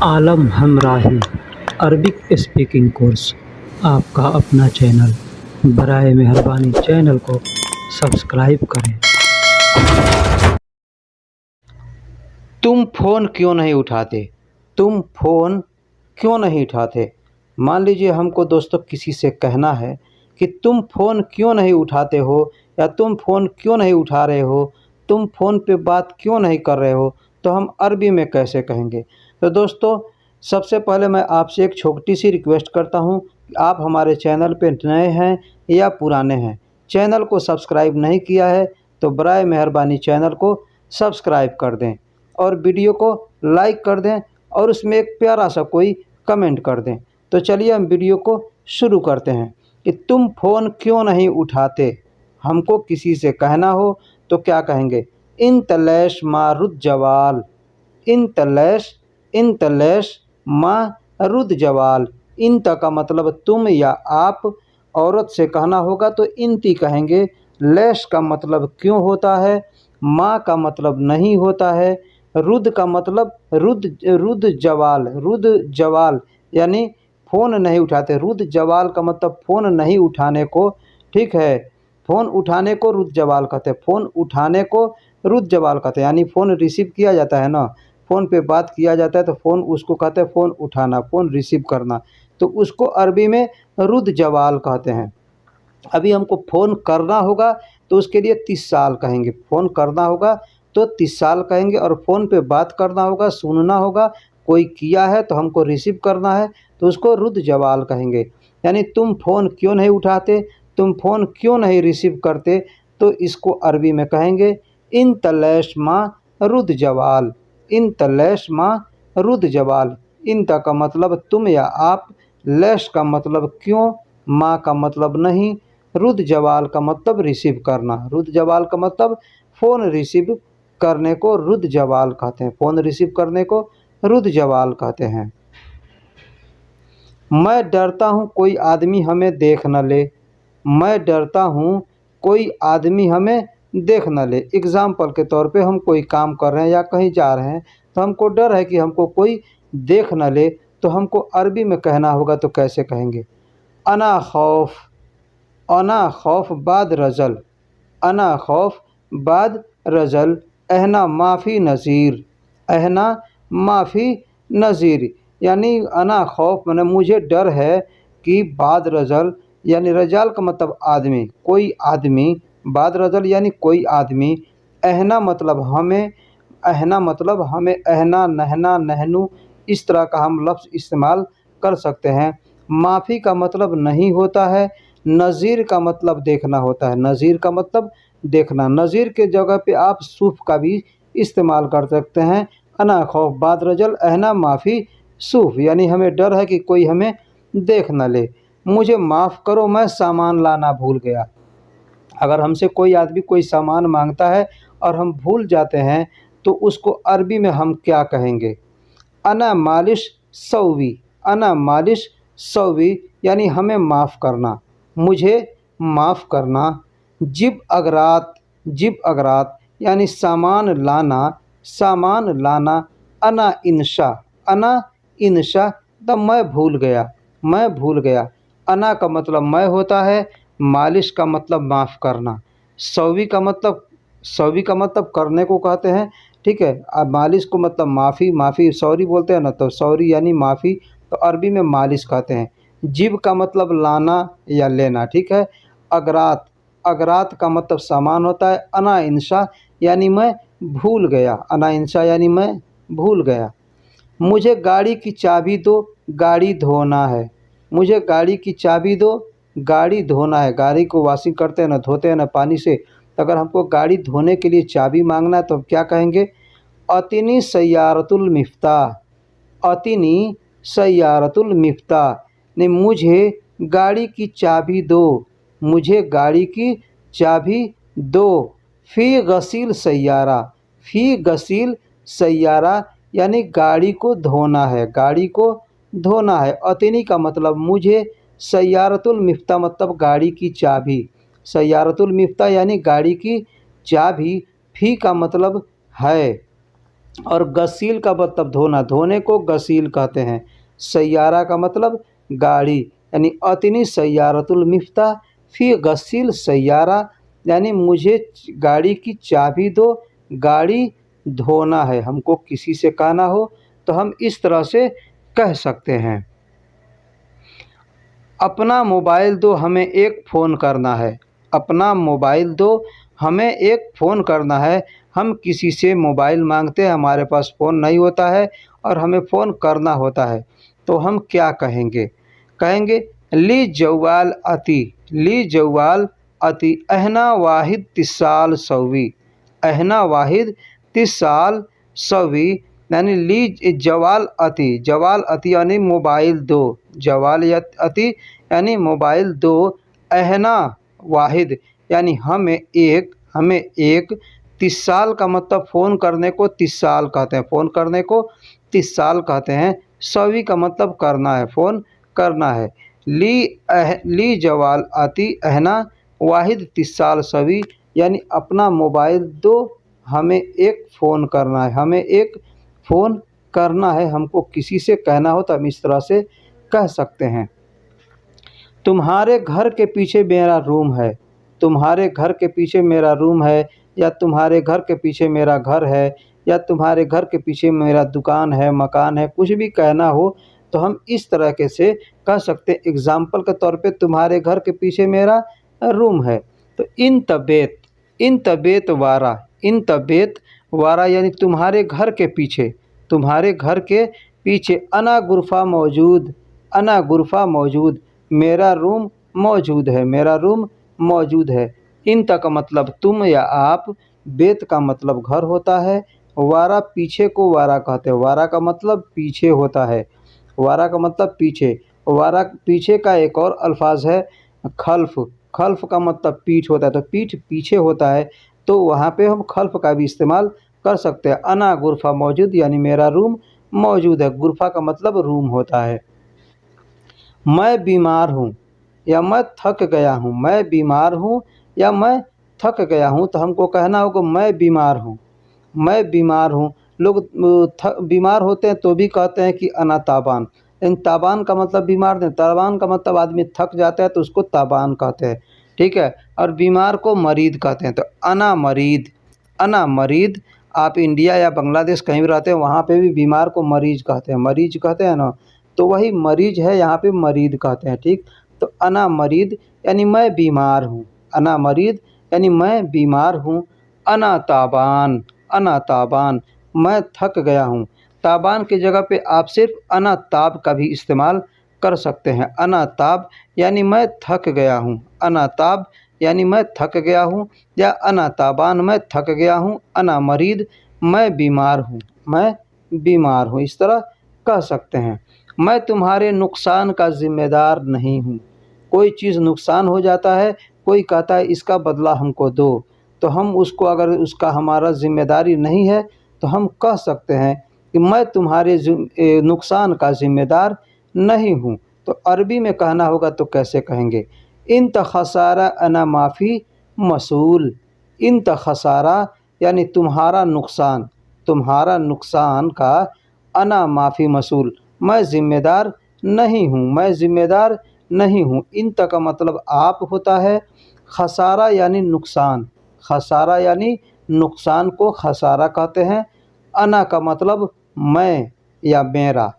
आलम हमराही Arabic speaking course आपका अपना channel. बराए मेहरबानी चैनल को सब्सक्राइब करें। तुम फ़ोन क्यों नहीं उठाते? तुम फ़ोन क्यों नहीं उठाते? मान लीजिए हमको दोस्तों किसी से कहना है कि तुम फ़ोन क्यों नहीं उठाते हो, या तुम फ़ोन क्यों नहीं उठा रहे हो, तुम फ़ोन पे बात क्यों नहीं कर रहे हो, तो हम अरबी में कैसे कहेंगे? तो दोस्तों सबसे पहले मैं आपसे एक छोटी सी रिक्वेस्ट करता हूँ कि आप हमारे चैनल पे नए हैं या पुराने हैं, चैनल को सब्सक्राइब नहीं किया है तो बराए मेहरबानी चैनल को सब्सक्राइब कर दें और वीडियो को लाइक कर दें और उसमें एक प्यारा सा कोई कमेंट कर दें। तो चलिए हम वीडियो को शुरू करते हैं कि तुम फ़ोन क्यों नहीं उठाते। हमको किसी से कहना हो तो क्या कहेंगे? इन तलैश मारुद जवाल, इन तलैश मारुद जवाल। इंत का मतलब तुम या आप, औरत से कहना होगा तो इंती कहेंगे। लैश का मतलब क्यों होता है, माँ का मतलब नहीं होता है, रुद का मतलब रुद जवाल यानी फ़ोन नहीं उठाते। रुद जवाल का मतलब फ़ोन नहीं उठाने को, ठीक है। फ़ोन उठाने को रुद जवाल कहते हैं, फ़ोन उठाने को रुद जवाल कहते हैं। यानी फ़ोन रिसीव किया जाता है ना, फ़ोन पे बात किया जाता है तो फ़ोन उसको कहते हैं फ़ोन उठाना, फ़ोन रिसीव करना, तो उसको अरबी में रुद जवाल कहते हैं। अभी हमको फ़ोन करना होगा तो उसके लिए 30 साल कहेंगे। फ़ोन करना होगा तो 30 साल कहेंगे, और फ़ोन पे बात करना होगा, सुनना होगा, कोई किया है तो हमको रिसीव करना है तो उसको रुद जवाल कहेंगे। यानी तुम फ़ोन क्यों नहीं उठाते, तुम फ़ोन क्यों नहीं रिसीव करते, तो इसको अरबी में कहेंगे इन तलैश माँ रुद जवाल, इन तलैश माँ रुद जवाल। इन का मतलब तुम या आप, लैश का मतलब क्यों, माँ का मतलब नहीं, रुद जवाल का मतलब रिसीव करना। रुद जवाल का मतलब फ़ोन रिसीव करने को रुद जवाल कहते हैं, फ़ोन रिसीव करने को रुद जवाल कहते हैं। मैं डरता हूँ कोई आदमी हमें देख न ले, मैं डरता हूँ कोई आदमी हमें देख न ले। एग्ज़ाम्पल के तौर पे हम कोई काम कर रहे हैं या कहीं जा रहे हैं तो हमको डर है कि हमको कोई देख न ले, तो हमको अरबी में कहना होगा तो कैसे कहेंगे? अना खौफ, अना खौफ बाद रजल, अना खौफ बाद रजल, अहना माफ़ी नज़ीर, अहना माफ़ी नज़ीर। यानी अना खौफ माने मुझे डर है कि बाद रजल यानी रजाल का मतलब आदमी, कोई आदमी, बाद रजल यानी कोई आदमी, अहना मतलब हमें, अहना मतलब हमें, अहना नहना नहनू इस तरह का हम लफ्ज़ इस्तेमाल कर सकते हैं। माफ़ी का मतलब नहीं होता है, नज़ीर का मतलब देखना होता है, नज़ीर का मतलब देखना। नज़ीर के जगह पे आप सूफ़ का भी इस्तेमाल कर सकते हैं। अना खौफ बाद रजल अहना माफ़ी सूफ़, यानी हमें डर है कि कोई हमें देख न ले। मुझे माफ़ करो मैं सामान लाना भूल गया। अगर हमसे कोई आदमी कोई सामान मांगता है और हम भूल जाते हैं तो उसको अरबी में हम क्या कहेंगे? अना मालिश सौवी, अना मालिश सौवी यानी हमें माफ़ करना, मुझे माफ़ करना। जिब अगरात, जिब अगरात यानी सामान लाना, सामान लाना। अना इंशा, अना इंशा द मैं भूल गया, मैं भूल गया। अना का मतलब मैं होता है, मालिश का मतलब माफ़ करना, सौवी का मतलब, सौवी का मतलब करने को कहते हैं, ठीक है। अब मालिश को मतलब माफ़ी, माफ़ी सॉरी बोलते हैं ना, तो सॉरी यानी माफ़ी, तो अरबी में मालिश कहते हैं। जिब का मतलब लाना या लेना, ठीक है। अगरात, अगरात का मतलब सामान होता है। अना इंशा यानी मैं भूल गया, अना इंशा यानी मैं भूल गया। मुझे गाड़ी की चाबी दो, गाड़ी धोना है, मुझे गाड़ी की चाबी दो, गाड़ी धोना है। गाड़ी को वॉशिंग करते हैं ना, धोते हैं ना पानी से, तो अगर हमको गाड़ी धोने के लिए चाबी मांगना है तो हम क्या कहेंगे? अतिनी सैयारतुल मिफ्ताह, अतिनी सैयारतुल मिफ्ताह ने मुझे गाड़ी की चाबी दो, मुझे गाड़ी की चाबी दो। फ़ी गसील सैयारा, फ़ी गसील सैयारा यानी गाड़ी को धोना है, गाड़ी को धोना है। अतिनी का मतलब मुझे, सैयारतुल मिफ्ताह मतलब गाड़ी की चाबी, सैयारतुल मिफ्ताह यानी गाड़ी की चाबी। फ़ी का मतलब है, और गसील का मतलब धोना, धोने को गसील कहते हैं। सैयारा का मतलब गाड़ी, यानी अतनी सैयारतुल मिफ्ता फी गसील सैयारा, यानी मुझे गाड़ी की चाबी दो, गाड़ी धोना है। हमको किसी से कहना हो तो हम इस तरह से कह सकते हैं। अपना मोबाइल दो, हमें एक फ़ोन करना है। अपना मोबाइल दो, हमें एक फ़ोन करना है। हम किसी से मोबाइल मांगते हैं, हमारे पास फ़ोन नहीं होता है और हमें फ़ोन करना होता है, तो हम क्या कहेंगे? कहेंगे ली जवाल अति, ली जवाल अति अहना वाहिद तिसाल सवी, अहना वाहिद तिसाल सवी, यानी ली जवाल अति, जवाल अति यानी मोबाइल दो, जवाल अति यानी मोबाइल दो, अहना वाहिद यानी हमें एक, 30 साल का मतलब फ़ोन करने को 30 साल कहते हैं, फ़ोन करने को 30 साल कहते हैं। सवी का मतलब करना है, फ़ोन करना है। ली जवाल आती अहना वाहिद 30 साल सवी, यानी अपना मोबाइल दो, हमें एक फ़ोन करना है, हमें एक फ़ोन करना है। हमको किसी से कहना हो तो हम इस तरह से कह सकते हैं। तुम्हारे घर के पीछे मेरा रूम है, तुम्हारे घर के पीछे मेरा रूम है, या तुम्हारे घर के पीछे मेरा घर है, या तुम्हारे घर के पीछे मेरा दुकान है, मकान है, कुछ भी कहना हो तो हम इस तरह के से कह सकते हैं। एग्ज़ाम्पल के तौर पे तुम्हारे घर के पीछे मेरा रूम है, तो इन तबेत वारा, इन तबेत वारा यानी तुम्हारे घर के पीछे, तुम्हारे घर के पीछे अना गुरफ़ा मौजूद, अना गुरफ़ा मौजूद, मेरा रूम मौजूद है, मेरा रूम मौजूद है। इन तक मतलब तुम या आप, बेत का मतलब घर होता है, वारा पीछे को वारा कहते हैं, वारा का मतलब पीछे होता है, वारा का मतलब पीछे। वारा पीछे का एक और अल्फाज है खल्फ, खल्फ का मतलब पीठ होता है, तो पीठ पीछे होता है, तो वहाँ पे हम खल्फ का भी इस्तेमाल कर सकते हैं। अना गुरफ़ा मौजूद यानी मेरा रूम मौजूद है, गुरफ़ा का मतलब रूम होता है। मैं बीमार हूँ या मैं थक गया हूँ, मैं बीमार हूँ या मैं थक गया हूँ, तो हमको कहना होगा मैं बीमार हूँ, मैं बीमार हूँ। लोग बीमार होते हैं तो भी कहते हैं कि अना ताबान, इन ताबान का मतलब बीमार नहीं, ताबान का मतलब आदमी थक जाता है तो उसको ताबान कहते हैं, ठीक है। और बीमार को मरीद कहते हैं, तो अना मरीद, अना मरीद। आप इंडिया या बांग्लादेश कहीं भी रहते हैं वहाँ पे भी बीमार को मरीज कहते हैं, मरीज कहते हैं ना, तो वही मरीज है, यहाँ पे मरीद कहते हैं, ठीक। तो अना मरीद यानी मैं बीमार हूँ, अना मरीद यानी मैं बीमार हूँ। अना ताबान, अना ताबान मैं थक गया हूँ। ताबान की जगह पे आप सिर्फ अना ताब का भी इस्तेमाल कर सकते हैं। अना ताब यानी मैं थक गया हूँ, अना ताब यानी मैं थक गया हूँ, या अना ताबान मैं थक गया हूँ, अना मरीद मैं बीमार हूँ, मैं बीमार हूँ, इस तरह कह सकते हैं। मैं तुम्हारे नुकसान का ज़िम्मेदार नहीं हूँ, कोई चीज़ नुकसान हो जाता है, कोई कहता है इसका बदला हमको दो, तो हम उसको अगर उसका हमारा ज़िम्मेदारी नहीं है तो हम कह सकते हैं कि मैं तुम्हारे नुकसान का ज़िम्मेदार नहीं हूँ। तो अरबी में कहना होगा तो कैसे कहेंगे? इन तखसारा अना माफ़ी मसूल, इन तखसारा यानी तुम्हारा नुकसान, तुम्हारा नुकसान का अना माफ़ी मसूल मैं ज़िम्मेदार नहीं हूँ, मैं ज़िम्मेदार नहीं हूँ। इन तक का मतलब आप होता है, खसारा यानी नुकसान, खसारा यानी नुकसान को खसारा कहते हैं। अना का मतलब मैं या मेरा,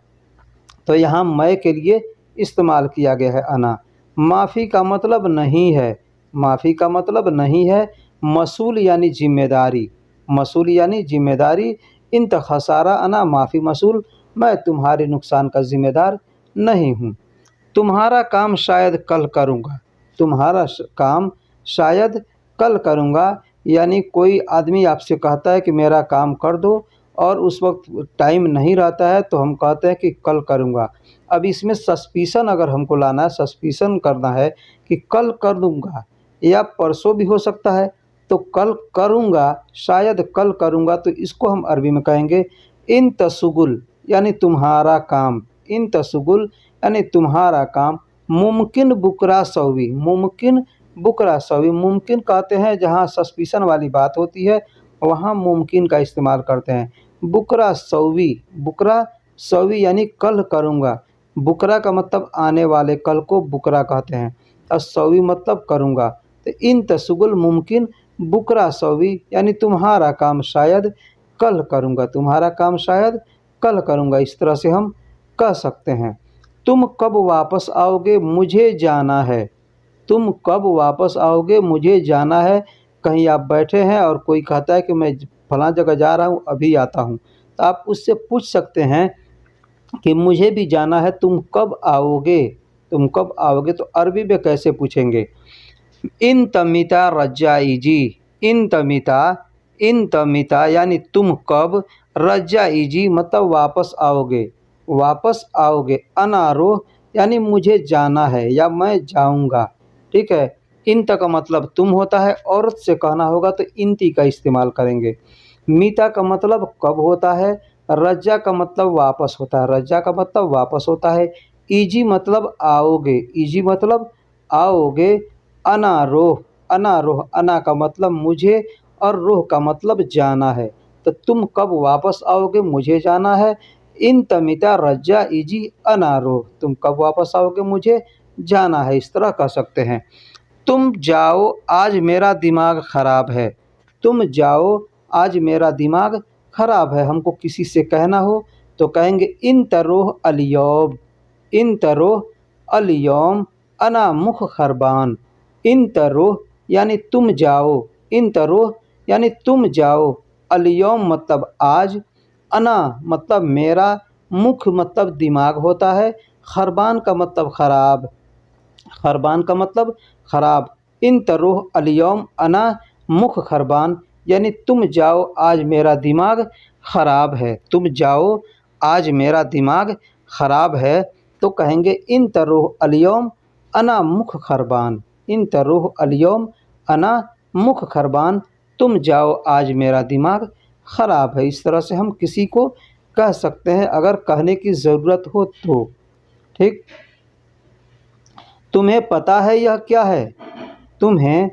तो यहाँ मैं के लिए इस्तेमाल किया गया है अना। माफ़ी का मतलब नहीं है, माफ़ी का मतलब नहीं है। मसूल यानी जिम्मेदारी, मसूल यानी जिम्मेदारी। इन खसारा अना माफ़ी मसूल, मैं तुम्हारे नुकसान का ज़िम्मेदार नहीं हूँ। तुम्हारा काम शायद कल करूँगा, तुम्हारा काम शायद कल करूँगा, यानी कोई आदमी आपसे कहता है कि मेरा काम कर दो और उस वक्त टाइम नहीं रहता है तो हम कहते हैं कि कल करूँगा। अब इसमें सस्पिशन अगर हमको लाना है, सस्पिशन करना है कि कल कर दूँगा या परसों भी हो सकता है, तो कल करूँगा, शायद कल करूँगा, तो इसको हम अरबी में कहेंगे इन तसुगुल यानी तुम्हारा काम, इन तसुगुल यानी तुम्हारा काम। मुमकिन बुकरा सवी, मुमकिन बुकरा सवी, मुमकिन कहते हैं जहाँ सस्पिशन वाली बात होती है वहाँ मुमकिन का इस्तेमाल करते हैं। बुकरा सौवी, बुकरा सौवी यानी कल करूँगा। बुकरा का मतलब आने वाले कल को बुकरा कहते हैं और सौवी मतलब करूँगा। तो इन तशुगुल मुमकिन बुकरा सौवी यानी तुम्हारा काम शायद कल करूँगा, तुम्हारा काम शायद कल करूँगा, इस तरह से हम कह सकते हैं। तुम कब वापस आओगे, मुझे जाना है। तुम कब वापस आओगे, मुझे जाना है। कहीं आप बैठे हैं और कोई कहता है कि मैं फलां जगह जा रहा हूँ, अभी आता हूँ, तो आप उससे पूछ सकते हैं कि मुझे भी जाना है, तुम कब आओगे, तुम कब आओगे। तो अरबी में कैसे पूछेंगे, इन तमिता रज्जाईजी, इन तमिता, इन तमिता यानी तुम कब, रज्जाईजी मतलब वापस आओगे, वापस आओगे, अनारोह यानी मुझे जाना है या मैं जाऊंगा। ठीक है, इंत का मतलब तुम होता है, औरत से कहना होगा तो इंती का इस्तेमाल करेंगे। मीता का मतलब कब होता है, रज्जा का मतलब वापस होता है, रज्जा का मतलब वापस होता है। ईजी मतलब आओगे, ईजी मतलब आओगे। अनारोह, अनारोह, अना का मतलब मुझे और रोह का मतलब जाना है। तो तुम कब वापस आओगे, मुझे जाना है। इन तमिता रज्जा इजी अनारोह, तुम कब वापस आओगे, मुझे जाना है, इस तरह कह सकते हैं। तुम जाओ आज मेरा दिमाग ख़राब है, तुम जाओ आज मेरा दिमाग ख़राब है। हमको किसी से कहना हो तो कहेंगे इन तरोह अलियौम, इन तरोह अलियौम अना मुख खरबान। इन तरोह यानी तुम जाओ, इन तरोह यानी तुम जाओ, अलियौम मतलब आज, अना मतलब मेरा, मुख मतलब दिमाग होता है, खरबान का मतलब ख़राब, खरबान का मतलब ख़राब। इन तरोह अलियौम अना मुख खरबान यानी तुम जाओ आज मेरा दिमाग ख़राब है, तुम जाओ आज मेरा दिमाग ख़राब है। तो कहेंगे इन तरोह अलियौम अना मुख खरबान, इन तरोह अलियौम अना मुख खरबान, तुम जाओ आज मेरा दिमाग ख़राब है। इस तरह से हम किसी को कह सकते हैं अगर कहने की ज़रूरत हो तो। ठीक, तुम्हें पता है यह क्या है, तुम्हें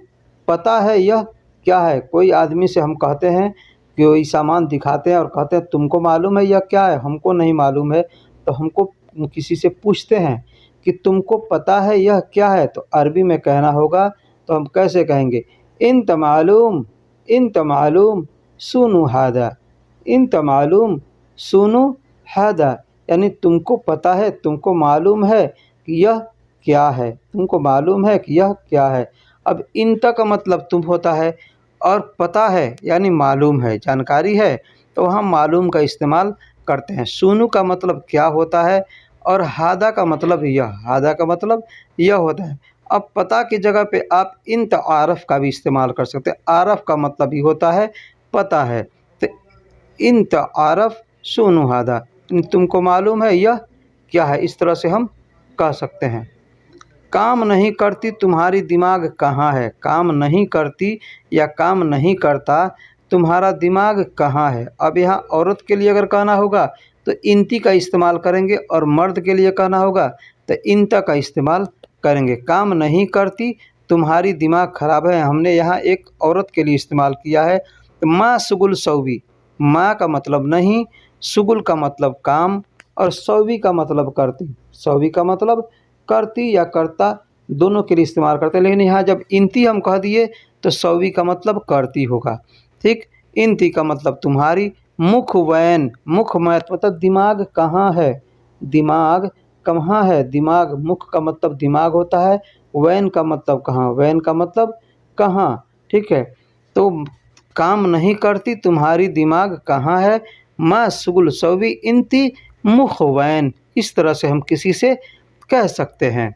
पता है यह क्या है। कोई आदमी से हम कहते हैं कि कोई सामान दिखाते हैं और कहते हैं तुमको मालूम है यह क्या है, हमको नहीं मालूम है। तो हमको किसी से पूछते हैं कि तुमको पता है यह क्या है, तो अरबी में कहना होगा। तो हम कैसे कहेंगे, इन तमालूम, इन तमालूम सुनु हादा, इन तमालूम सुनु हादा यानी तुमको पता है, तुमको मालूम है कि यह क्या है, तुमको मालूम है कि यह क्या है। अब इंता का मतलब तुम होता है और पता है यानी मालूम है, जानकारी है, तो हम मालूम का इस्तेमाल करते हैं। सुनू का मतलब क्या होता है और हादा का मतलब यह, हादा का मतलब यह होता है। अब पता की जगह पे आप इंत आरफ का भी इस्तेमाल कर सकते हैं। आरफ का मतलब ही होता है पता है, तो इंत आरफ सुनू हादा, तुमको मालूम है यह क्या है, इस तरह से हम कह सकते हैं। काम नहीं करती तुम्हारी दिमाग कहाँ है, काम नहीं करती या काम नहीं करता तुम्हारा दिमाग कहाँ है। अब यहाँ औरत के लिए अगर कहना होगा तो इंती का इस्तेमाल करेंगे और मर्द के लिए कहना होगा तो इंता का इस्तेमाल करेंगे। काम नहीं करती तुम्हारी दिमाग ख़राब है, हमने यहाँ एक औरत के लिए इस्तेमाल किया है। तो माँ सुगुल सौवी, माँ का मतलब नहीं, सुगुल का मतलब काम और सौवी का मतलब करती, सौवी का मतलब करती या करता, दोनों के लिए इस्तेमाल करते हैं। लेकिन यहाँ जब इंती हम कह दिए तो सौवी का मतलब करती होगा। ठीक, इंती का मतलब तुम्हारी, मुख वैन, मुख मैत मतलब दिमाग कहाँ है, दिमाग कहाँ है, दिमाग, मुख का मतलब दिमाग होता है, वैन का मतलब कहाँ, वैन का मतलब कहाँ। ठीक है, तो काम नहीं करती तुम्हारी दिमाग कहाँ है, माँ सुगुल सौवी इंती मुख वैन, इस तरह से हम किसी से कह सकते हैं।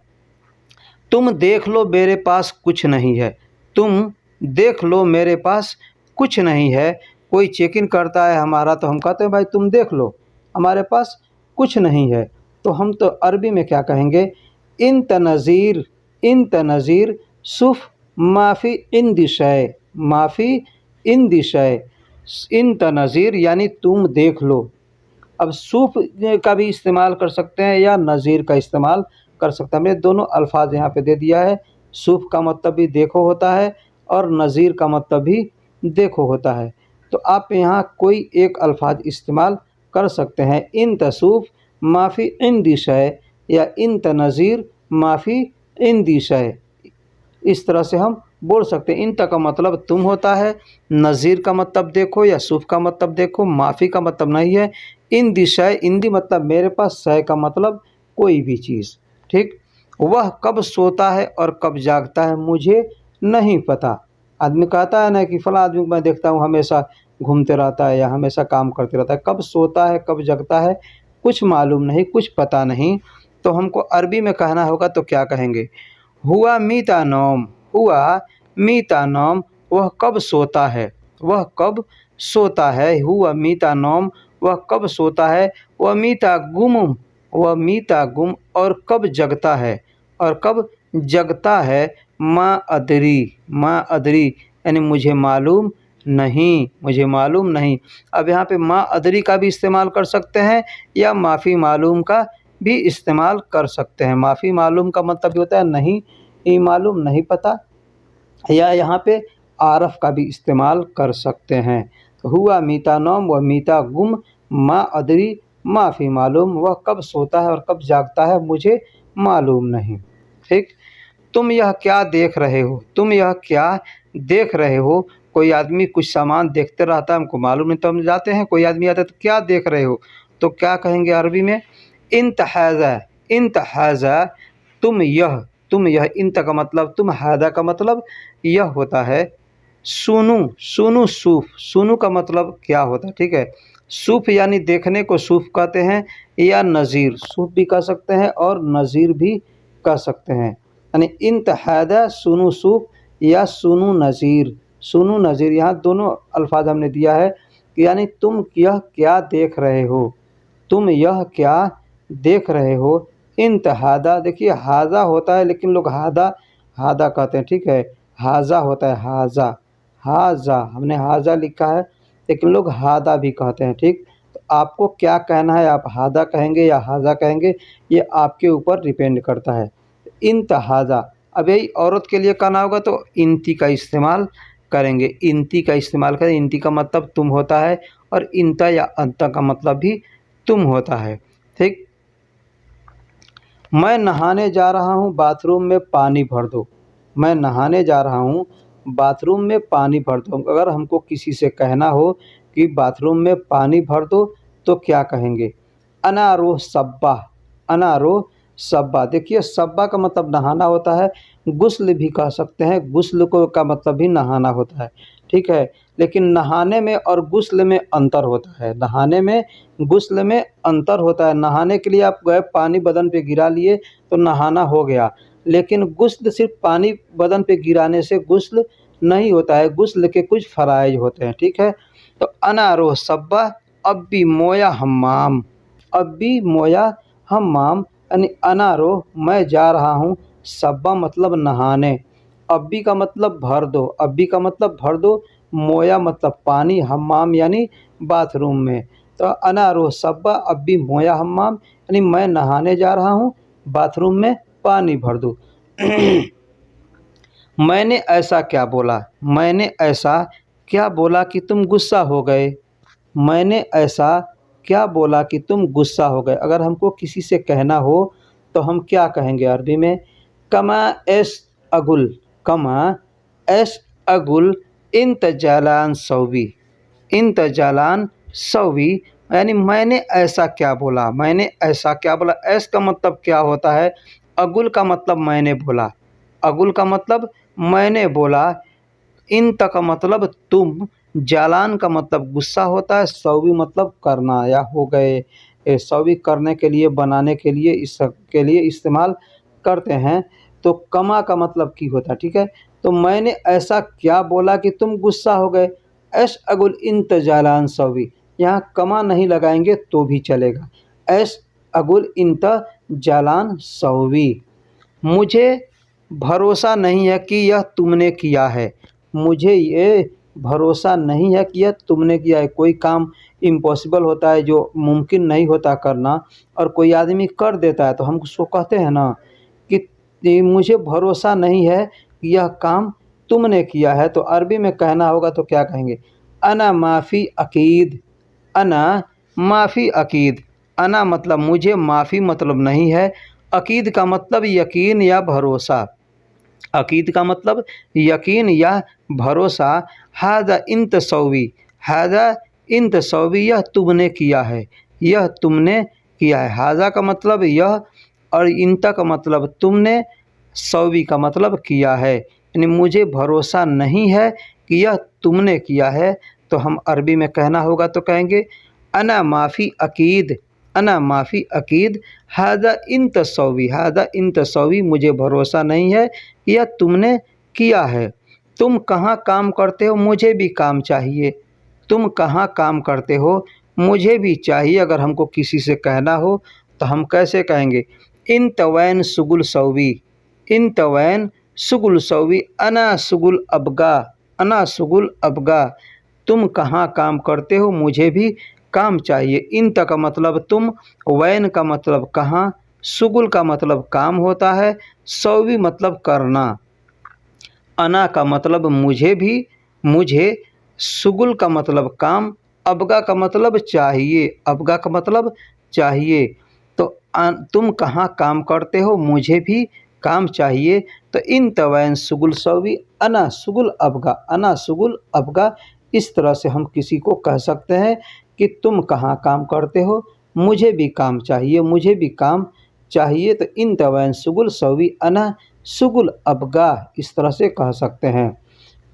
तुम देख लो मेरे पास कुछ नहीं है, तुम देख लो मेरे पास कुछ नहीं है। कोई चेक इन करता है हमारा तो हम कहते हैं भाई तुम देख लो हमारे पास कुछ नहीं है। तो हम तो अरबी में क्या कहेंगे, इन तनज़ीर, इन तनज़ीर सुफ़ माफ़ी इन दिशय, माफ़ी इन दिशय, इन तनज़ीर यानी तुम देख लो। अब सूफ़ का भी इस्तेमाल कर सकते हैं या नज़ीर का इस्तेमाल कर सकते हैं। हमने दोनों अल्फाज यहाँ पे दे दिया है, सूफ़ का मतलब भी देखो होता है और नज़ीर का मतलब भी देखो होता है। तो आप यहाँ कोई एक अल्फाज इस्तेमाल कर सकते हैं, इन तसूफ़ माफ़ी इन दिशय या इन तनज़ीर माफ़ी इन दिशय। इस तरह से हम बोल सकते हैं। इंत का मतलब तुम होता है, नज़ीर का मतलब देखो या सूफ का मतलब देखो, माफ़ी का मतलब नहीं है। इन दिशय इंदी मतलब मेरे पास, शय का मतलब कोई भी चीज़। ठीक। वह कब सोता है और कब जागता है मुझे नहीं पता। आदमी कहता है ना कि फला आदमी को मैं देखता हूँ हमेशा घूमते रहता है या हमेशा काम करते रहता है, कब सोता है कब जगता है कुछ मालूम नहीं, कुछ पता नहीं। तो हमको अरबी में कहना होगा तो क्या कहेंगे, हुआ मीता नौम, हुआ मीता नौम, वह कब सोता है, वह कब सोता है, हुआ मीता नौम, वह कब सोता है, वह मीता गुम, वह मीता गुम, और कब जगता है, और कब जगता है, माँ अदरी, माँ अदरी यानी मुझे मालूम नहीं, मुझे मालूम नहीं। अब यहाँ पे माँ अदरी का भी इस्तेमाल कर सकते हैं या माफ़ी मालूम का भी इस्तेमाल कर सकते हैं। माफ़ी मालूम का मतलब ये होता है नहीं, ये मालूम नहीं पता, या यहाँ पे आरफ का भी इस्तेमाल कर सकते हैं। तो हुआ मीता नौम व मीता गुम, माँ अदरी माफ़ी मालूम, वह कब सोता है और कब जागता है मुझे मालूम नहीं। ठीक। तुम यह क्या देख रहे हो, तुम यह क्या देख रहे हो। कोई आदमी कुछ सामान देखते रहता है, हमको मालूम नहीं तो हम जाते हैं, कोई आदमी आता है तो क्या देख रहे हो, तो क्या कहेंगे अरबी में, इंतहाज़ा, इंतहाज़ा, तुम यह, तुम यह, इंत का मतलब तुम, हादा का मतलब यह होता है। सुनू, सुनू सूफ, सुनू का मतलब क्या होता है, ठीक है। सूफ यानी देखने को सूफ कहते हैं, या नज़ीर, सूफ भी कह सकते हैं और नज़ीर भी कह सकते हैं। यानी इंतहादा सुनू सूफ या सुनू नज़ीर, सुनू नज़ीर, यहाँ दोनों अल्फाज हमने दिया है। यानी तुम यह क्या देख रहे हो, तुम यह क्या देख रहे हो। इंतहादा, देखिए हाजा होता है लेकिन लोग हादा हादा कहते हैं, ठीक है। हाजा होता है हाजा, हाजा हमने हाजा लिखा है लेकिन लोग हादा भी कहते हैं, ठीक। तो आपको क्या कहना है, आप हादा कहेंगे या हाजा कहेंगे, ये आपके ऊपर डिपेंड करता है। इंतहाजा, अब यही औरत के लिए कहना होगा तो इंती का इस्तेमाल करेंगे, इंती का इस्तेमाल करें। इंती का मतलब तुम होता है और इंता या अंता का मतलब भी तुम होता है, ठीक। मैं नहाने जा रहा हूँ, बाथरूम में पानी भर दो। मैं नहाने जा रहा हूँ, बाथरूम में पानी भर दो। अगर हमको किसी से कहना हो कि बाथरूम में पानी भर दो तो क्या कहेंगे, अनारो सब्बा, अनारो सब्बा। देखिए सब्बा का मतलब नहाना होता है, गुस्ल भी कह सकते हैं, गुस्ल को का मतलब भी नहाना होता है, ठीक है। लेकिन नहाने में और गुस्ल में अंतर होता है, नहाने में गुस्ल में अंतर होता है। नहाने के लिए आप गए, पानी बदन पे गिरा लिए तो नहाना हो गया, लेकिन गुस्ल सिर्फ पानी बदन पे गिराने से गुस्ल नहीं होता है, गुस्ल के कुछ फ़राइज़ होते हैं, ठीक है। तो अनारो सब्बा अब्बी मोया हम्माम, अब्बी मोया हम्माम, यानी अनारो मैं जा रहा हूँ, सब्बा मतलब नहाने, अब्बी का मतलब भर दो, अब्बी का मतलब भर दो, मोया मतलब पानी, हम्माम यानी बाथरूम में। तो अनारो सब्बा अब्बी मोया हम्माम, यानी मैं नहाने जा रहा हूँ, बाथरूम में पानी भर दो। मैंने ऐसा क्या बोला, मैंने ऐसा क्या बोला कि तुम गुस्सा हो गए, मैंने ऐसा क्या बोला कि तुम गुस्सा हो गए। अगर हमको किसी से कहना हो तो हम क्या कहेंगे अरबी में, कमा एस अगुल, कमा एस अगुल इंत जालान सौवी, इंत जालान सौवी, यानी मैंने ऐसा क्या बोला, मैंने ऐसा क्या बोला। ऐस का मतलब क्या होता है, अगुल का मतलब मैंने बोला, अगुल का मतलब मैंने बोला, इन तक का मतलब तुम, जालान का मतलब गुस्सा होता है, सौवी मतलब करना या हो गए। सौवी करने के लिए, बनाने के लिए, इस सब के लिए इस्तेमाल करते हैं। तो कमा का मतलब की होता है, ठीक है। तो मैंने ऐसा क्या बोला कि तुम गुस्सा हो गए, ऐश अगुल इंत जालान सौवी, यहाँ कमा नहीं लगाएंगे तो भी चलेगा, ऐश अगुल इंत जालान सौवी। मुझे भरोसा नहीं है कि यह तुमने किया है, मुझे ये भरोसा नहीं है कि यह तुमने किया है। कोई काम इम्पॉसिबल होता है, जो मुमकिन नहीं होता करना, और कोई आदमी कर देता है तो हम उसको कहते हैं ना कि मुझे भरोसा नहीं है कि यह काम तुमने किया है। तो अरबी में कहना होगा तो क्या कहेंगे, अना माफ़ी अकीद, अना माफ़ी अकीद। अना मतलब मुझे, माफ़ी मतलब नहीं है, अकीद का मतलब यकीन या भरोसा, अकीद का मतलब यकीन या भरोसा। हादा इंतसौवी, हादा इंतसौवी, यह तुमने किया है, यह तुमने किया है। हाजा का मतलब यह और इंत का मतलब तुमने, सौवी का मतलब किया है। यानी मुझे भरोसा नहीं है कि यह तुमने किया है, तो हम अरबी में कहना होगा तो कहेंगे अना माफ़ी अकीद, अना माफ़ी अकीद हादा इंतसौवी, हादा इंतसौवी, मुझे भरोसा नहीं है कि यह तुमने किया है। तुम कहाँ काम करते हो, मुझे भी काम चाहिए, तुम कहाँ काम करते हो, मुझे भी चाहिए। अगर हमको किसी से कहना हो तो हम कैसे कहेंगे, इन तवैन सुगुल सौवी, इन तवैन सुगुल सौवी, अना सुगुल अबगा, अना सुगुल अबगा, तुम कहाँ काम करते हो, मुझे भी काम चाहिए। इन तक का मतलब तुम, वैन का मतलब कहाँ, सुगुल का मतलब काम होता है, सौवी मतलब करना, अना का मतलब मुझे भी, मुझे, सुगुल का मतलब काम, अबगा का मतलब चाहिए, अबगा का मतलब चाहिए। तो तुम कहाँ काम करते हो, मुझे भी काम चाहिए। तो इन तवैन सुगुल सौवी, अना सुगुल अबगा, अना सुगुल अबगा, इस तरह से हम किसी को कह सकते हैं कि तुम कहाँ काम करते हो, मुझे भी काम चाहिए, मुझे भी काम चाहिए। तो इन तवैन सुगुल सौवी, अना सुगुल अबगा, इस तरह से कह सकते हैं।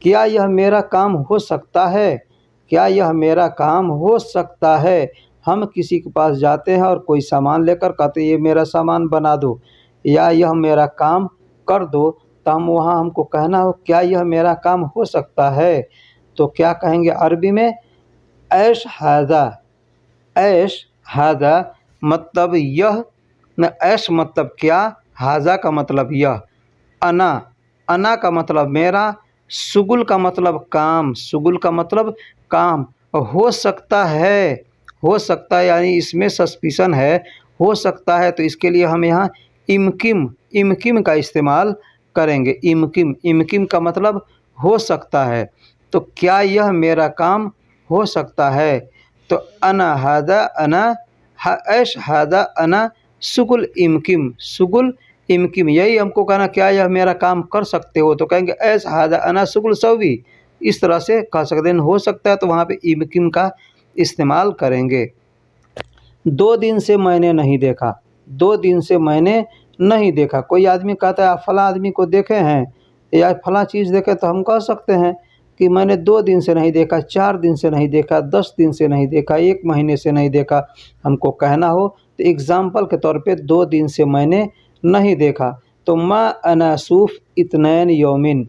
क्या यह मेरा काम हो सकता है, क्या यह मेरा काम हो सकता है। हम किसी के पास जाते हैं और कोई सामान लेकर कहते ये मेरा सामान बना दो या यह मेरा काम कर दो, तो हम वहाँ हमको कहना हो क्या यह मेरा काम हो सकता है, तो क्या कहेंगे अरबी में, ऐश हादा, ऐश हादा मतलब यह, न ऐश मतलब क्या, हाजा का मतलब यह, अना, अना का मतलब मेरा, सुगुल का मतलब काम, सुगुल का मतलब काम, हो सकता है, हो सकता है यानी इसमें सस्पिशन है, हो सकता है, तो इसके लिए हम यहाँ इमकिम, इमकिम का इस्तेमाल करेंगे। इमकिम, इमकिम का मतलब हो सकता है। तो क्या यह मेरा काम हो सकता है, तो अना हादा, अना ऐश हादा अना सुगुल इमकिम, सुगुल इमकिम, यही हमको कहना क्या यह मेरा काम कर सकते हो, तो कहेंगे ऐश हादा अना सुगुल सौवी, इस तरह से कह सकते हैं। हो सकता है तो वहाँ पे इमकिम का इस्तेमाल करेंगे। 2 दिन से मैंने नहीं देखा, 2 दिन से मैंने नहीं देखा। कोई आदमी कहता है आप फलां आदमी को देखे हैं या फलां चीज़ देखे, तो हम कह सकते हैं कि मैंने 2 दिन से नहीं देखा, 4 दिन से नहीं देखा, 10 दिन से नहीं देखा, 1 महीने से नहीं देखा। हमको कहना हो तो एग्ज़ाम्पल के तौर पे 2 दिन से मैंने नहीं देखा, तो मा अनासूफ इतनैन यौमिन,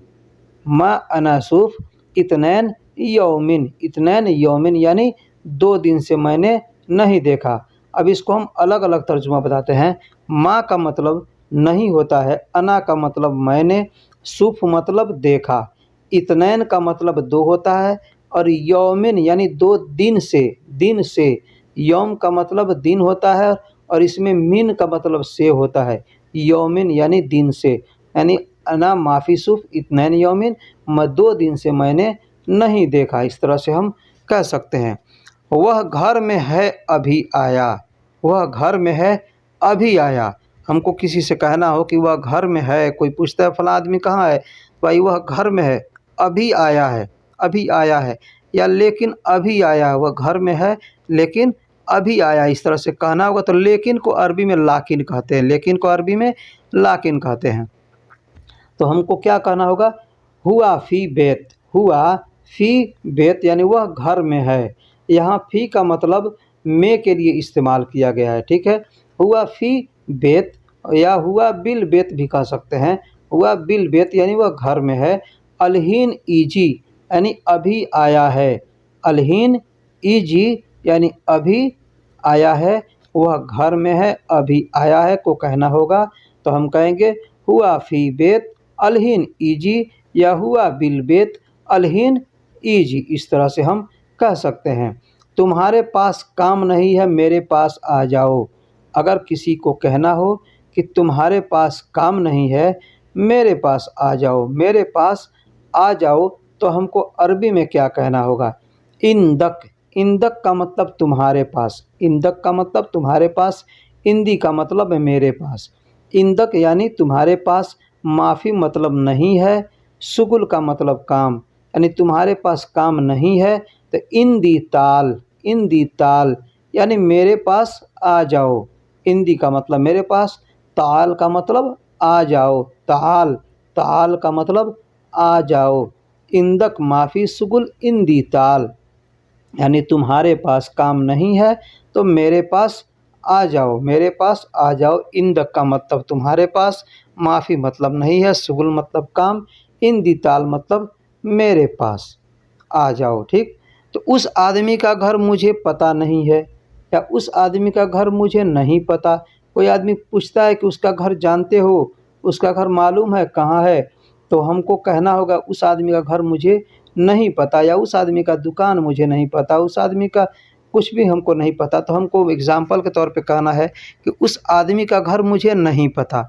मा अनासूफ इतनैन यौमिन, इतनैन यौमिन यानी 2 दिन से मैंने नहीं देखा। अब इसको हम अलग अलग तर्जुमा बताते हैं। माँ का मतलब नहीं होता है, अना का मतलब मैंने, सूफ मतलब देखा, इतनैन का मतलब 2 होता है, और यौमिन यानी 2 दिन से, दिन से, यौम का मतलब दिन होता है और इसमें मिन का मतलब से होता है, यौमिन यानी दिन से, यानी अना माफ़ी सूफ इतनैन यौमिन, 2 दिन से मैंने नहीं देखा, इस तरह से हम कह सकते हैं। वह घर में है अभी आया, वह घर में है अभी आया। हमको किसी से कहना हो कि वह घर में है, कोई पूछता है फलां आदमी कहाँ है, भाई वह घर में है, अभी आया है, अभी आया है, या लेकिन अभी आया है, वह घर में है लेकिन अभी आया, इस तरह से कहना होगा। तो लेकिन को अरबी में लाकिन कहते हैं, लेकिन को अरबी में लाकिन कहते हैं। तो हमको क्या कहना होगा, हुआ फ़ी बेत, हुआ फ़ी बेत यानी वह घर में है। यहाँ फ़ी का मतलब में के लिए इस्तेमाल किया गया है, ठीक है। हुआ फ़ी बेत या हुआ बिल बेत भी कह सकते हैं, हुआ बिल बेत यानी वह घर में है। अलहीन ईजी यानी अभी आया है, अलहीन ईजी यानी अभी आया है, वह घर में है अभी आया है को कहना होगा। तो हम कहेंगे हुआ फ़ी बेत अलहीन ईजी या हुआ बिल बेत अलहीन ईजी, इस तरह से हम कह सकते हैं। तुम्हारे पास काम नहीं है मेरे पास आ जाओ, अगर किसी को कहना हो कि तुम्हारे पास काम नहीं है मेरे पास आ जाओ, मेरे पास आ जाओ, तो हमको अरबी में क्या कहना होगा, इंदक, इंदक का मतलब तुम्हारे पास, इंदक का मतलब तुम्हारे पास, इंदी का मतलब है मेरे पास। इंदक यानी तुम्हारे पास, माफ़ी मतलब नहीं है, शुगुल का मतलब काम, यानी तुम्हारे पास काम नहीं है। तो इंदी ताल, इंदी ताल यानी मेरे पास आ जाओ। इंदी का मतलब मेरे पास, ताल का मतलब आ जाओ, ताल, ताल का मतलब आ जाओ। इंदक माफ़ी शुगुल इंदी ताल, यानी तुम्हारे पास काम नहीं है तो मेरे पास आ जाओ, मेरे पास आ जाओ। इंदक का मतलब तुम्हारे पास, माफ़ी मतलब नहीं है, शुगुल मतलब काम, इंदी ताल मतलब मेरे पास आ जाओ। ठीक, तो उस आदमी का घर मुझे पता नहीं है, या उस आदमी का घर मुझे नहीं पता। कोई आदमी पूछता है कि उसका घर जानते हो, उसका घर मालूम है कहाँ है, तो हमको कहना होगा उस आदमी का घर मुझे नहीं पता, या उस आदमी का दुकान मुझे नहीं पता, उस आदमी का कुछ भी हमको नहीं पता। तो हमको एग्ज़ाम्पल के तौर पे कहना है कि उस आदमी का घर मुझे नहीं पता।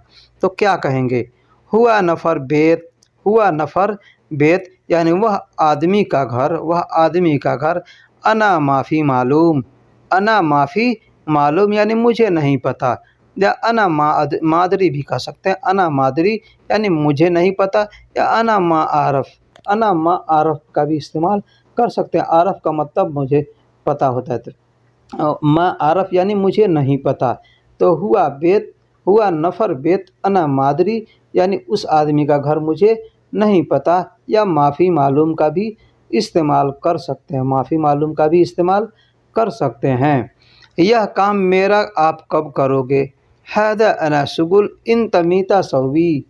तो क्या कहेंगे? हुआ नफ़र बेत, हुआ नफ़र बेत यानी वह आदमी का घर, वह आदमी का घर। अना माफ़ी मालूम, अना माफ़ी मालूम यानी मुझे नहीं पता, या अना मादरी भी कह सकते हैं। अना मादरी यानी मुझे नहीं पता, या अना मा आरफ, अना मा आरफ का भी इस्तेमाल कर सकते हैं। आरफ का मतलब मुझे पता होता है, तो मा आरफ यानी मुझे नहीं पता। तो हुआ बेत, हुआ नफ़र बेत अना मादरी यानी उस आदमी का घर मुझे नहीं पता, या माफ़ी मालूम का भी इस्तेमाल कर सकते हैं, माफ़ी मालूम का भी इस्तेमाल कर सकते हैं। यह काम मेरा आप कब करोगे? हादा अना शुगुल इन तमीता सवी,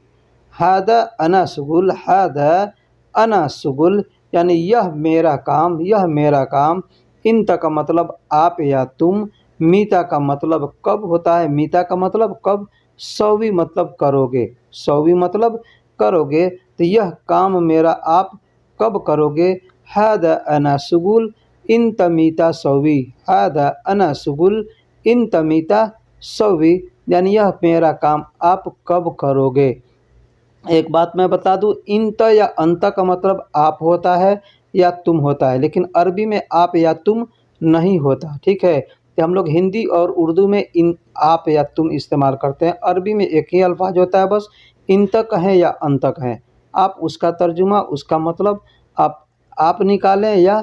हादा अना शुगुल, हादा अना शुगुल यानी यह मेरा काम, यह मेरा काम। इंत का मतलब आप या तुम, मीता का मतलब कब होता है, मीता का मतलब कब, सौवी मतलब करोगे, सौवी मतलब करोगे। तो यह काम मेरा आप कब करोगे? हादा अना शुगुल इन तमीता सौवी, हादा अना शुगुल इन तमीता सौवी यानी यह मेरा काम आप कब करोगे। एक बात मैं बता दूं, इंत या अंत का मतलब आप होता है या तुम होता है, लेकिन अरबी में आप या तुम नहीं होता। ठीक है, तो हम लोग हिंदी और उर्दू में इन आप या तुम इस्तेमाल करते हैं। अरबी में एक ही अल्फाज होता है बस, इंत कहें या अंत कहें, आप उसका तर्जुमा, उसका मतलब आप निकालें या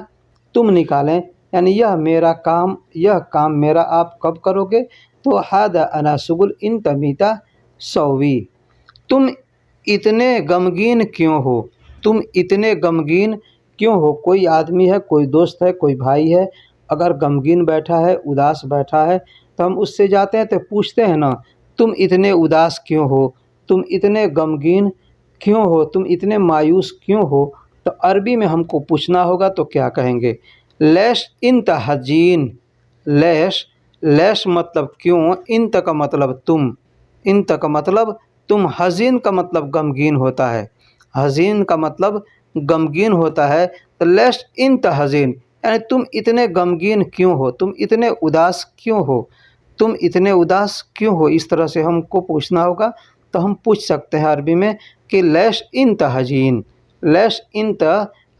तुम निकालें। यानी यह मेरा काम, यह काम मेरा आप कब करोगे? तो हादा अना शुगुल इन तमीता सौवी। तुम इतने गमगीन क्यों हो? तुम इतने गमगीन क्यों हो? कोई आदमी है, कोई दोस्त है, कोई भाई है, अगर गमगीन बैठा है, उदास बैठा है, तो हम उससे जाते हैं तो पूछते हैं ना, तुम इतने उदास क्यों हो, तुम इतने गमगीन क्यों हो, तुम इतने मायूस क्यों हो? तो अरबी में हमको पूछना होगा तो क्या कहेंगे? लैश इंत हजीन, लैश, लैश मतलब क्यों, इंत का मतलब तुम, इंत का मतलब तुम, हज़ीन का मतलब गमगीन होता है, हज़ीन का मतलब गमगीन होता है। तो लैश इंत हज़ीन यानी तुम इतने गमगीन क्यों हो, तुम इतने उदास क्यों हो, तुम इतने उदास क्यों हो, इस तरह से हमको पूछना होगा। तो हम पूछ सकते हैं अरबी में कि लैश इंत हज़ीन, लैश इंत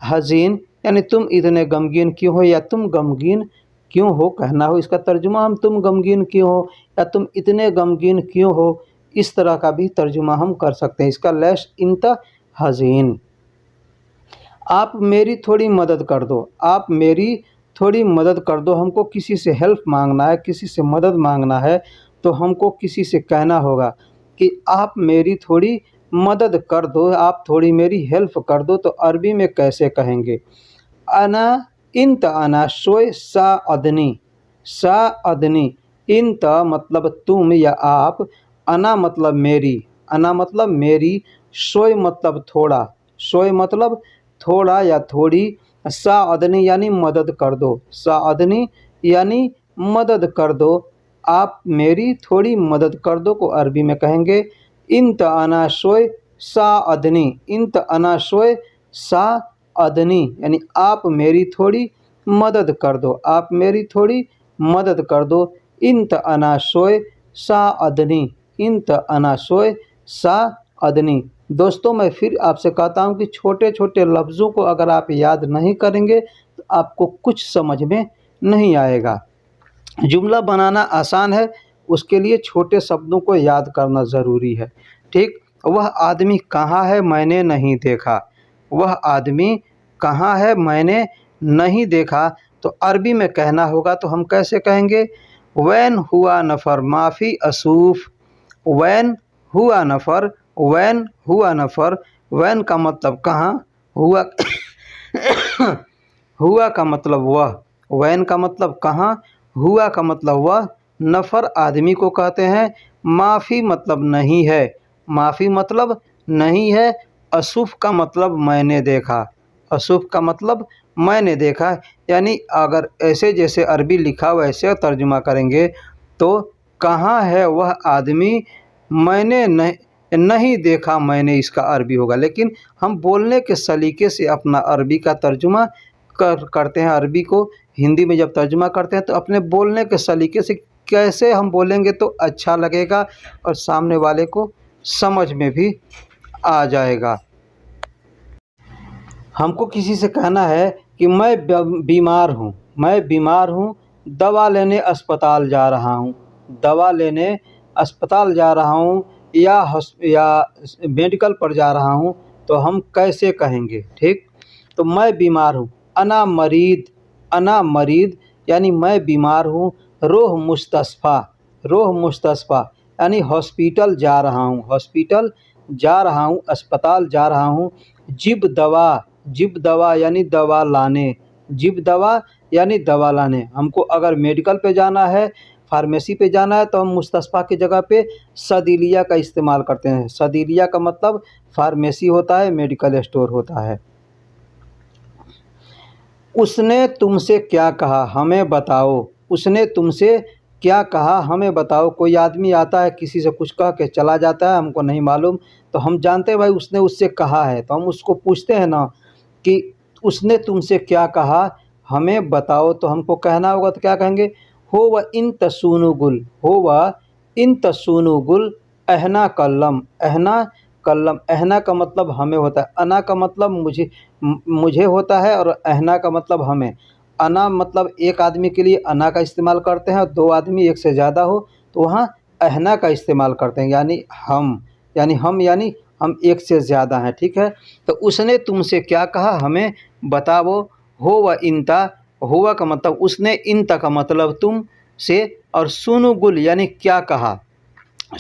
हज़ीन यानी तुम इतने गमगीन क्यों हो, या तुम गमगीन क्यों हो कहना हो। इसका तर्जुमा हम तुम गमगीन क्यों हो या तुम इतने गमगीन क्यों हो, इस तरह का भी तर्जुमा हम कर सकते हैं इसका, लैश इंत हज़ीन। आप मेरी थोड़ी मदद कर दो, आप मेरी थोड़ी मदद कर दो। हमको किसी से हेल्प मांगना है, किसी से मदद मांगना है, तो हमको किसी से कहना होगा कि आप मेरी थोड़ी मदद कर दो, आप थोड़ी मेरी हेल्प कर दो। तो अरबी में कैसे कहेंगे? अना इंत अना शोय सा अदनी, सा अदनी। इंत मतलब तुम या आप, अना मतलब मेरी, अना मतलब मेरी, शोय मतलब थोड़ा, शोय मतलब थोड़ा या थोड़ी, सा अदनी यानी मदद कर दो, सा अदनी यानी मदद कर दो। आप मेरी थोड़ी मदद कर दो को अरबी में कहेंगे इंत अना शोय सा अदनी, इंत अना शोय सा अदनी यानी आप मेरी थोड़ी मदद कर दो, आप मेरी थोड़ी मदद कर दो। इंत अना शोय सा अदनी, इंत अना शोय सा अदनी। दोस्तों मैं फिर आपसे कहता हूँ कि छोटे छोटे लफ्ज़ों को अगर आप याद नहीं करेंगे तो आपको कुछ समझ में नहीं आएगा। जुमला बनाना आसान है, उसके लिए छोटे शब्दों को याद करना ज़रूरी है। ठीक, वह आदमी कहाँ है मैंने नहीं देखा। वह आदमी कहाँ है मैंने नहीं देखा। तो अरबी में कहना होगा तो हम कैसे कहेंगे? वैन हुआ नफ़र माफ़ी असूफ़। वैन हुआ नफ़र, वैन हुआ नफ़र। वैन का मतलब कहाँ, हुआ हुआ का मतलब वह, वैन का मतलब कहाँ, हुआ का मतलब वह, नफ़र आदमी को कहते हैं, माफ़ी मतलब नहीं है, माफ़ी मतलब नहीं है, असूफ़ का मतलब मैंने देखा, असूफ़ का मतलब मैंने देखा। यानी अगर ऐसे जैसे अरबी लिखा वैसे तर्जुमा करेंगे तो कहाँ है वह आदमी मैंने नहीं देखा, मैंने इसका अरबी होगा। लेकिन हम बोलने के सलीके से अपना अरबी का तर्जुमा करते हैं। अरबी को हिंदी में जब तर्जुमा करते हैं तो अपने बोलने के सलीके से कैसे हम बोलेंगे तो अच्छा लगेगा और सामने वाले को समझ में भी आ जाएगा। हमको किसी से कहना है कि मैं बीमार हूँ, मैं बीमार हूँ, दवा लेने अस्पताल जा रहा हूँ, दवा लेने अस्पताल जा रहा हूँ या मेडिकल पर जा रहा हूँ, तो हम कैसे कहेंगे? ठीक, तो मैं बीमार हूँ, अना मरीद, अना मरीद यानी मैं बीमार हूँ। रोह मुस्तशफ़ा, रोह मुस्तशफ़ा यानी हॉस्पिटल जा रहा हूँ, हॉस्पिटल जा रहा हूँ, अस्पताल जा रहा हूँ। जिब दवा, जिब दवा यानी दवा लाने, जिब दवा यानी दवा लाने। हमको अगर मेडिकल पे जाना है, फार्मेसी पे जाना है तो हम मुस्तशफ़ा की जगह पे सदीलिया का इस्तेमाल करते हैं। सदीलिया का मतलब फार्मेसी होता है, मेडिकल स्टोर होता है। उसने तुमसे क्या कहा हमें बताओ, उसने तुमसे क्या कहा हमें बताओ। कोई आदमी आता है किसी से कुछ कह के चला जाता है, हमको नहीं मालूम, तो हम जानते हैं भाई उसने उससे कहा है, तो हम उसको पूछते हैं ना कि उसने तुमसे क्या कहा हमें बताओ। तो हमको कहना होगा तो क्या कहेंगे? हो व इन तसूनु गुल, हो व इन तसूनु गुल अहना कल्लम, अहना कल्लम। अहना का मतलब हमें होता है, अना का मतलब मुझे होता है और अहना का मतलब हमें। अना मतलब एक आदमी के लिए अना का इस्तेमाल करते हैं, और दो आदमी एक से ज़्यादा हो तो वहाँ अहना का इस्तेमाल करते हैं, यानी हम, यानी हम एक से ज़्यादा हैं। ठीक है, तो उसने तुमसे क्या कहा हमें बताओ। हो व इनता, हुआ का मतलब उसने, इनता का मतलब तुम से, और सुनु गुल यानी क्या कहा,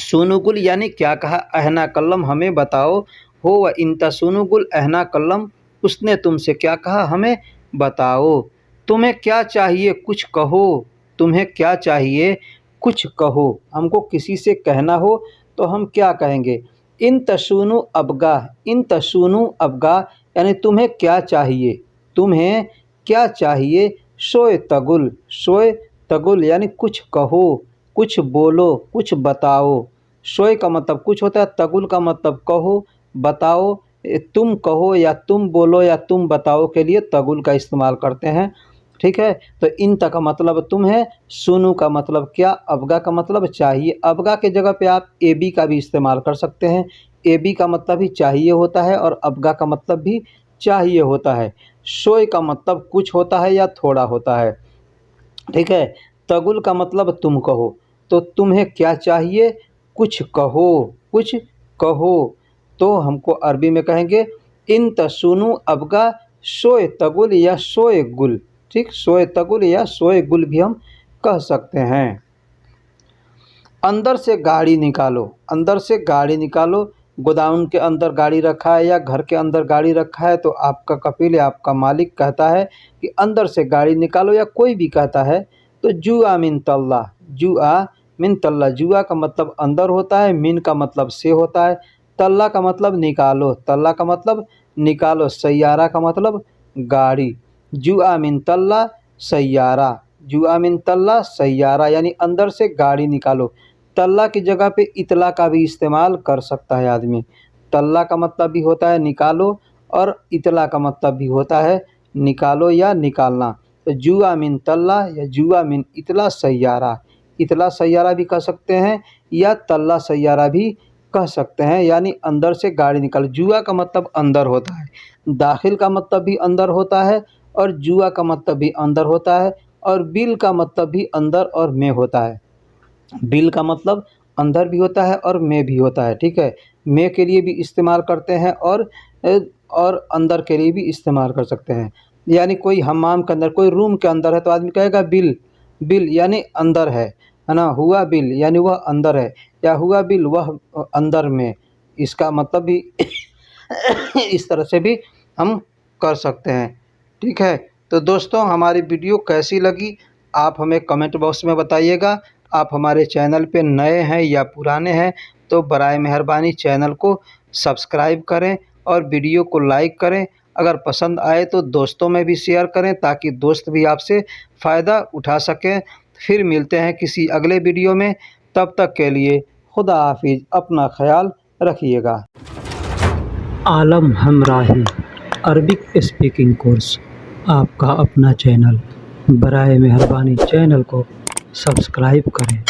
सुनुगुल यानी क्या कहा, अहना कल्लम हमें बताओ। हो व इंता सुनुगुल अहना कल्लम, उसने तुमसे क्या कहा हमें बताओ। तुम्हें क्या चाहिए कुछ कहो, तुम्हें क्या चाहिए कुछ कहो। हमको किसी से कहना हो तो हम क्या कहेंगे? इन तसूनु अबगा, इन तसूनु अबगा यानी तुम्हें क्या चाहिए, तुम्हें क्या चाहिए। सोए तगुल, सोए तगुल यानी कुछ कहो, कुछ बोलो, कुछ बताओ। सोए का मतलब कुछ होता है, तगुल का मतलब कहो, बताओ। तुम कहो या तुम बोलो या तुम बताओ के लिए तगुल का इस्तेमाल करते हैं। ठीक है, तो इन तक का मतलब तुम है, सुनु का मतलब क्या, अबगा का मतलब चाहिए। अबगा के जगह पे आप ए बी का भी इस्तेमाल कर सकते हैं। ए बी का मतलब भी चाहिए होता है और अबगा का मतलब भी चाहिए होता है। सोए का मतलब कुछ होता है या थोड़ा होता है। ठीक है, तगुल का मतलब तुम कहो, तो तुम्हें क्या चाहिए कुछ कहो, कुछ कहो। तो हमको अरबी में कहेंगे इन तसुनु अबगा सोए तगुल या सोए गुल। ठीक, सोए तगुल या सोए गुल भी हम कह सकते हैं। अंदर से गाड़ी निकालो, अंदर से गाड़ी निकालो। गोदाम के अंदर गाड़ी रखा है या घर के अंदर गाड़ी रखा है तो आपका कफील या आपका मालिक कहता है कि अंदर से गाड़ी निकालो, या कोई भी कहता है तो जुआ मिन तल्ला, जुआ मिन तल्ला। जुआ का मतलब अंदर होता है, मिन का मतलब से होता है, तल्ला का मतलब निकालो, तल्ला का मतलब निकालो, सैयारा का मतलब गाड़ी। जुआ मिन तल्ला सैयारा, जुआ मिन तल्ला सैयारा यानी अंदर से गाड़ी निकालो। तल्ला की जगह पे इतला का भी इस्तेमाल कर सकता है आदमी। तल्ला का मतलब भी होता है निकालो और इतला का मतलब भी होता है निकालो या निकालना। तो जुआ मिन तल्ला या जुआ मिन इतला सैयारा, इतला सैयारा भी कह सकते हैं या तल्ला सैयारा भी कह सकते हैं, यानी अंदर से गाड़ी निकालो। जुआ का मतलब अंदर होता है, दाखिल का मतलब भी अंदर होता है और जुआ का मतलब भी अंदर होता है और बिल का मतलब भी अंदर और में होता है। बिल का मतलब अंदर भी होता है और में भी होता है, ठीक है। में के लिए भी इस्तेमाल करते हैं और अंदर के लिए भी इस्तेमाल कर सकते हैं। यानी कोई हमाम के अंदर, कोई रूम के अंदर है तो आदमी कहेगा बिल, बिल यानी अंदर है ना। हुआ बिल यानी वह अंदर है, या हुआ बिल वह अंदर में, इसका मतलब भी इस तरह से भी हम कर सकते हैं, ठीक है। तो दोस्तों हमारी वीडियो कैसी लगी आप हमें कमेंट बॉक्स में बताइएगा। आप हमारे चैनल पे नए हैं या पुराने हैं तो बराए मेहरबानी चैनल को सब्सक्राइब करें और वीडियो को लाइक करें। अगर पसंद आए तो दोस्तों में भी शेयर करें ताकि दोस्त भी आपसे फ़ायदा उठा सकें। फिर मिलते हैं किसी अगले वीडियो में, तब तक के लिए खुदा हाफिज़, अपना ख्याल रखिएगा। आलम हमराही अरबिक स्पीकिंग कोर्स, आपका अपना चैनल। बराए मेहरबानी चैनल को सब्सक्राइब करें।